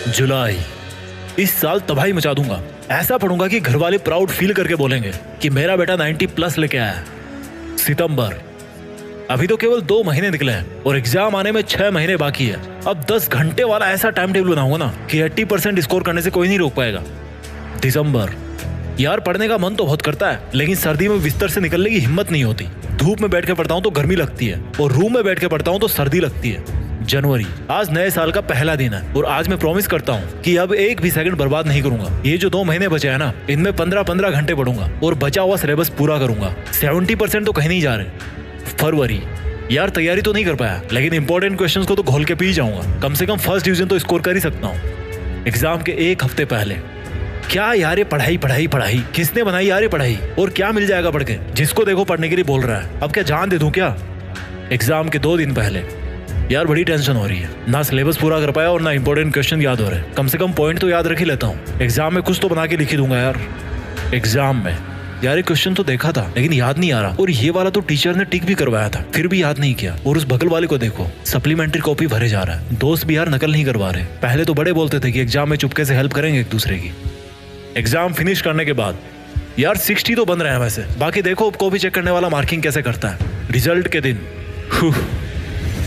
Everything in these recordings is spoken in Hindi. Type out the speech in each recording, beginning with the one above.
जुलाई, इस साल तबाही मचा दूंगा। ऐसा पढ़ूंगा कि घर वाले प्राउड फील करके बोलेंगे कि मेरा बेटा 90+ लेके आया है। सितंबर, अभी तो केवल 2 महीने निकले हैं और एग्जाम आने में 6 महीने बाकी है। अब 10 घंटे वाला ऐसा टाइम टेबल बनाऊंगा ना कि 80% स्कोर करने से कोई नहीं रोक पाएगा। दिसंबर, यार पढ़ने का मन तो बहुत करता है, लेकिन सर्दी में बिस्तर से निकलने की हिम्मत नहीं होती। धूप में बैठ के पढ़ता हूँ तो गर्मी लगती है और रूम में बैठ के पढ़ता हूँ तो सर्दी लगती है। जनवरी, आज नए साल का पहला दिन है और आज मैं प्रॉमिस करता हूँ कि अब एक भी सेकंड बर्बाद नहीं करूंगा। ये जो 2 महीने बचे हैं ना, इनमें 15-15 घंटे पढ़ूंगा और बचा हुआ सिलेबस पूरा करूंगा। 70% तो कहीं नहीं जा रहे। फरवरी, यार तैयारी तो नहीं कर पाया, लेकिन इंपॉर्टेंट क्वेश्चंस को तो घोल के पी जाऊंगा। कम से कम फर्स्ट डिवीजन तो स्कोर कर ही सकता हूँ। एग्जाम के 1 हफ्ते पहले, क्या यार ये पढ़ाई पढ़ाई पढ़ाई, किसने बनाई यार ये पढ़ाई, और क्या मिल जाएगा पढ़ के? जिसको देखो पढ़ने के लिए बोल रहा है, अब क्या जान दे दूं क्या? एग्जाम के 2 दिन पहले, यार बड़ी टेंशन हो रही है। ना सिलेबस पूरा कर पाया और ना इंपॉर्टेंट क्वेश्चन याद हो रहे। कम से कम पॉइंट तो याद रख ही लेता हूँ। एग्जाम में कुछ तो बना के लिख ही दूंगा यार। एग्जाम में, यार ये क्वेश्चन तो देखा था लेकिन याद नहीं आ रहा, और ये वाला तो टीचर ने टिक भी करवाया था फिर भी याद नहीं किया। और उस बगल वाले को देखो, सप्लीमेंट्री कॉपी भरे जा रहा है। दोस्त भी यार नकल नहीं करवा रहे। पहले तो बड़े बोलते थे कि एग्जाम में चुपके से हेल्प करेंगे एक दूसरे की। एग्जाम फिनिश करने के बाद, यार 60 तो बन रहे हैं वैसे। बाकी देखो अब कॉपी चेक करने वाला मार्किंग कैसे करता है। रिजल्ट के दिन,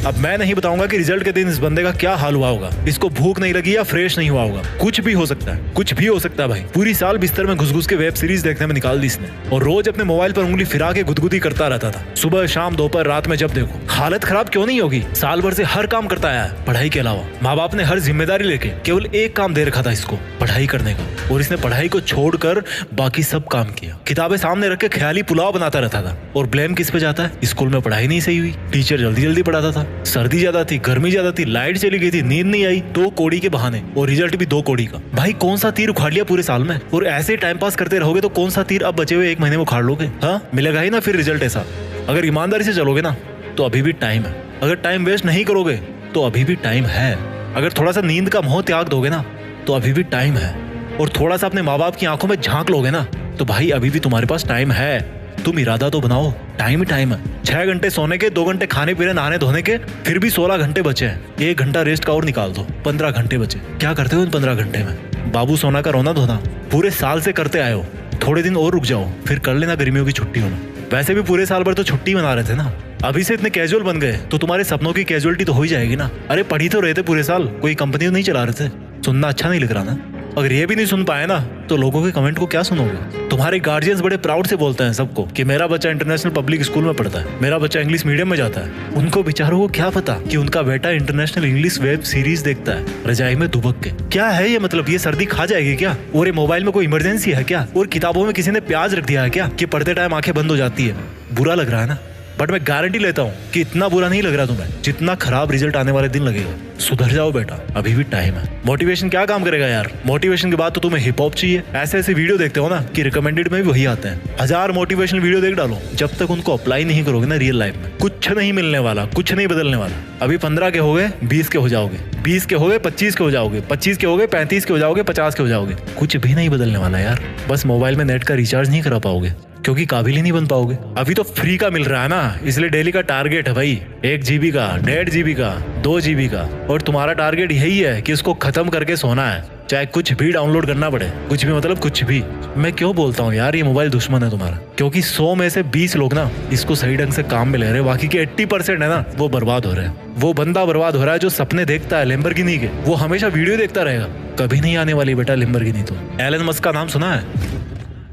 अब मैं नहीं बताऊंगा कि रिजल्ट के दिन इस बंदे का क्या हाल हुआ होगा। इसको भूख नहीं लगी या फ्रेश नहीं हुआ होगा, कुछ भी हो सकता है, कुछ भी हो सकता है भाई। पूरी साल बिस्तर में घुस घुस के वेब सीरीज देखने में निकाल दी इसने, और रोज अपने मोबाइल पर उंगली फिरा के गुदगुदी करता रहता था। सुबह शाम दोपहर रात में जब देखो। हालत खराब क्यों नहीं होगी? साल भर से हर काम करता आया है पढ़ाई के अलावा। माँ बाप ने हर जिम्मेदारी लेके केवल एक काम दे रखा था इसको, पढ़ाई करने का, और इसने पढ़ाई को छोड़कर बाकी सब काम किया। किताबें सामने रख के ख्याली पुलाव बनाता रहता था। और ब्लेम किस पे जाता है? स्कूल में पढ़ाई नहीं सही हुई, टीचर जल्दी जल्दी पढ़ाता था, सर्दी ज्यादा थी, गर्मी ज्यादा थी, लाइट चली गई थी, नींद नहीं आई, 2 कौड़ी के बहाने, और रिजल्ट भी 2 कौड़ी का। भाई कौन सा तीर उखाड़ लिया पूरे साल में? और ऐसे टाइम पास करते रहोगे तो कौन सा तीर अब बचे हुए 1 महीने में उखाड़ लोगे? हाँ, मिलेगा ही ना फिर रिजल्ट ऐसा। अगर ईमानदारी से चलोगे ना तो अभी भी टाइम है। अगर टाइम वेस्ट नहीं करोगे तो अभी भी टाइम है। अगर थोड़ा सा नींद का मोह त्याग दोगे ना तो अभी भी टाइम है। और थोड़ा सा अपने माँ बाप की आंखों में झांक लोगे ना तो भाई अभी भी तुम्हारे पास टाइम है। तुम इरादा तो बनाओ, टाइम ही टाइम है। 6 घंटे सोने के, 2 घंटे खाने पीने नहाने धोने के, फिर भी 16 घंटे बचे हैं। 1 घंटा रेस्ट का और निकाल दो, 15 घंटे बचे। क्या करते हो इन 15 घंटे में? बाबू सोना का रोना धोना पूरे साल से करते आए हो। थोड़े दिन और रुक जाओ, फिर कर लेना गर्मियों की छुट्टियों में। वैसे भी पूरे साल भर तो छुट्टी मना रहे थे ना। अभी से इतने कैजुअल बन गए तो तुम्हारे सपनों की कैजुअलिटी तो हो ही जाएगी ना। अरे पढ़ी तो रहे थे पूरे साल, कोई कंपनी तो नहीं चला रहे थे। सुनना अच्छा नहीं लग रहा ना? अगर ये भी नहीं सुन पाए ना तो लोगों के कमेंट को क्या सुनोगे? तुम्हारे गार्जियंस बड़े प्राउड से बोलते हैं सबको कि मेरा बच्चा इंटरनेशनल पब्लिक स्कूल में पढ़ता है, मेरा बच्चा इंग्लिश मीडियम में जाता है। उनको बेचारों को क्या पता कि उनका बेटा इंटरनेशनल इंग्लिश वेब सीरीज देखता है रजाई में दुबक के। क्या है ये? मतलब ये सर्दी खा जाएगी क्या? और ये मोबाइल में कोई इमरजेंसी है क्या? और किताबों में किसी ने प्याज रख दिया है क्या कि पढ़ते टाइम आंखें बंद हो जाती है? बुरा लग रहा है ना? बट मैं गारंटी लेता हूँ कि इतना बुरा नहीं लग रहा तुम्हें जितना खराब रिजल्ट आने वाले दिन लगेगा। सुधर जाओ बेटा, अभी भी टाइम है। मोटिवेशन क्या काम करेगा यार? मोटिवेशन के बाद तो तुम्हें हिप हॉप चाहिए। ऐसे ऐसे वीडियो देखते हो ना कि रिकमेंडेड में भी वही आते हैं। 1000 मोटिवेशनल वीडियो देख डालो, जब तक उनको अप्लाई नहीं करोगे ना रियल लाइफ में, कुछ नहीं मिलने वाला, कुछ नहीं बदलने वाला। अभी 15 के हो गए, 20 के हो जाओगे, 20 के हो गए 25 के हो जाओगे, 25 के हो गए 35 के हो जाओगे, 50 के हो जाओगे। कुछ भी नहीं बदलने वाला यार। बस मोबाइल में नेट का रिचार्ज नहीं करा पाओगे क्योंकि काबिल ही नहीं बन पाओगे। अभी तो फ्री का मिल रहा है ना, इसलिए डेली का टारगेट है भाई 1 GB का, 1.5 GB का, 2 GB का। और तुम्हारा टारगेट यही है कि इसको खत्म करके सोना है, चाहे कुछ भी डाउनलोड करना पड़े। कुछ भी मतलब कुछ भी। मैं क्यों बोलता हूँ यार ये मोबाइल दुश्मन है तुम्हारा? क्योंकि 100 में से 20 लोग ना इसको सही ढंग से काम में ले रहे हैं, बाकी के 80% है ना वो बर्बाद हो रहे हैं। वो बंदा बर्बाद हो रहा है जो सपने देखता है लैम्बोर्गिनी के, वो हमेशा वीडियो देखता रहेगा। कभी नहीं आने वाली बेटा लैम्बोर्गिनी। तो एलन मस्क का नाम सुना है?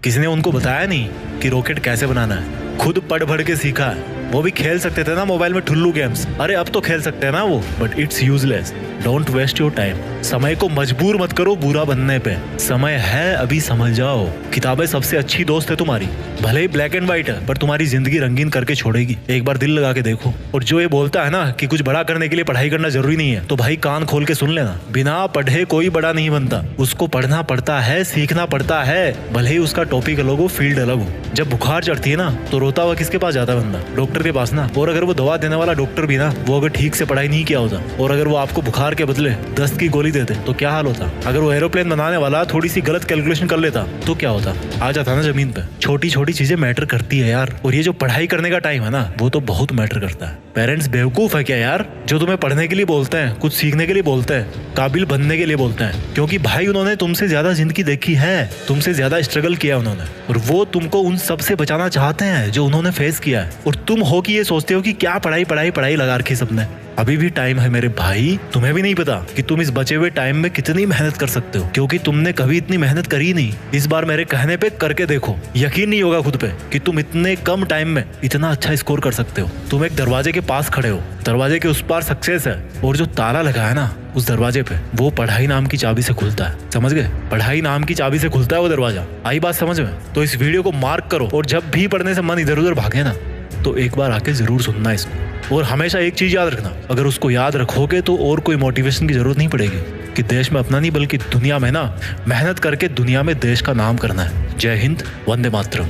किसी ने उनको बताया नहीं कि रॉकेट कैसे बनाना है, खुद पढ़ भड़ के सीखा है। वो भी खेल सकते थे ना मोबाइल में ठुल्लू गेम्स, अरे अब तो खेल सकते हैं ना वो, but it's useless. Don't waste your time. समय को मजबूर मत करो बुरा बनने पे, समय है अभी समझ जाओ। किताबें सबसे अच्छी दोस्त है तुम्हारी, भले ही ब्लैक एंड व्हाइट है पर तुम्हारी जिंदगी रंगीन करके छोड़ेगी। एक बार दिल लगा के देखो। और जो ये बोलता है ना कि कुछ बड़ा करने के लिए पढ़ाई करना जरूरी नहीं है, तो भाई कान खोल के सुन लेना, बिना पढ़े कोई बड़ा नहीं बनता। उसको पढ़ना पड़ता है, सीखना पड़ता है, भले ही उसका टॉपिक अलग हो, फील्ड अलग हो। जब बुखार चढ़ती है ना तो रोता हुआ किसके पास जाता है बंदा? डॉक्टर डॉक्टर के पास ना, और अगर वो दवा देने वाला डॉक्टर भी ना वो अगर ठीक से पढ़ाई नहीं किया होता और अगर वो आपको बुखार के बदले दस्त की गोली देते तो क्या हाल होता? अगर वो एरोप्लेन बनाने वाला थोड़ी सी गलत कैलकुलेशन कर लेता तो क्या होता? आ जाता ना जमीन पे। छोटी छोटी चीजें मैटर करती है यार। और ये जो पढ़ाई करने का टाइम है ना वो तो बहुत मैटर करता है। पेरेंट्स बेवकूफ है क्या यार जो तुम्हें पढ़ने के लिए बोलते हैं, कुछ सीखने के लिए बोलते हैं, काबिल बनने के लिए बोलते हैं? क्योंकि भाई उन्होंने तुमसे ज्यादा जिंदगी देखी है, तुमसे ज्यादा स्ट्रगल किया उन्होंने, और वो तुमको उन सब से बचाना चाहते हैं जो उन्होंने फेस किया है। और तुम हो कि ये सोचते हो कि क्या पढ़ाई पढ़ाई पढ़ाई लगा रखी सबने। अभी भी टाइम है मेरे भाई। तुम्हें भी नहीं पता कि तुम इस बचे हुए टाइम में कितनी मेहनत कर सकते हो, क्योंकि तुमने कभी इतनी मेहनत करी नहीं। इस बार मेरे कहने पे करके देखो, यकीन नहीं होगा खुद पे कि तुम इतने कम टाइम में इतना अच्छा स्कोर कर सकते हो। तुम एक दरवाजे के पास खड़े हो, दरवाजे के उस पार सक्सेस है, और जो ताला लगा है ना उस दरवाजे पे वो पढ़ाई नाम की चाबी से खुलता है। समझ गए? पढ़ाई नाम की चाबी से खुलता है वो दरवाजा। आई बात समझ में? तो इस वीडियो को मार्क करो और जब भी पढ़ने से मन इधर उधर भागे ना तो एक बार आके जरूर सुनना इसको। और हमेशा एक चीज याद रखना, अगर उसको याद रखोगे तो और कोई मोटिवेशन की जरूरत नहीं पड़ेगी कि देश में अपना नहीं बल्कि दुनिया में ना मेहनत करके दुनिया में देश का नाम करना है। जय हिंद, वंदे मातरम।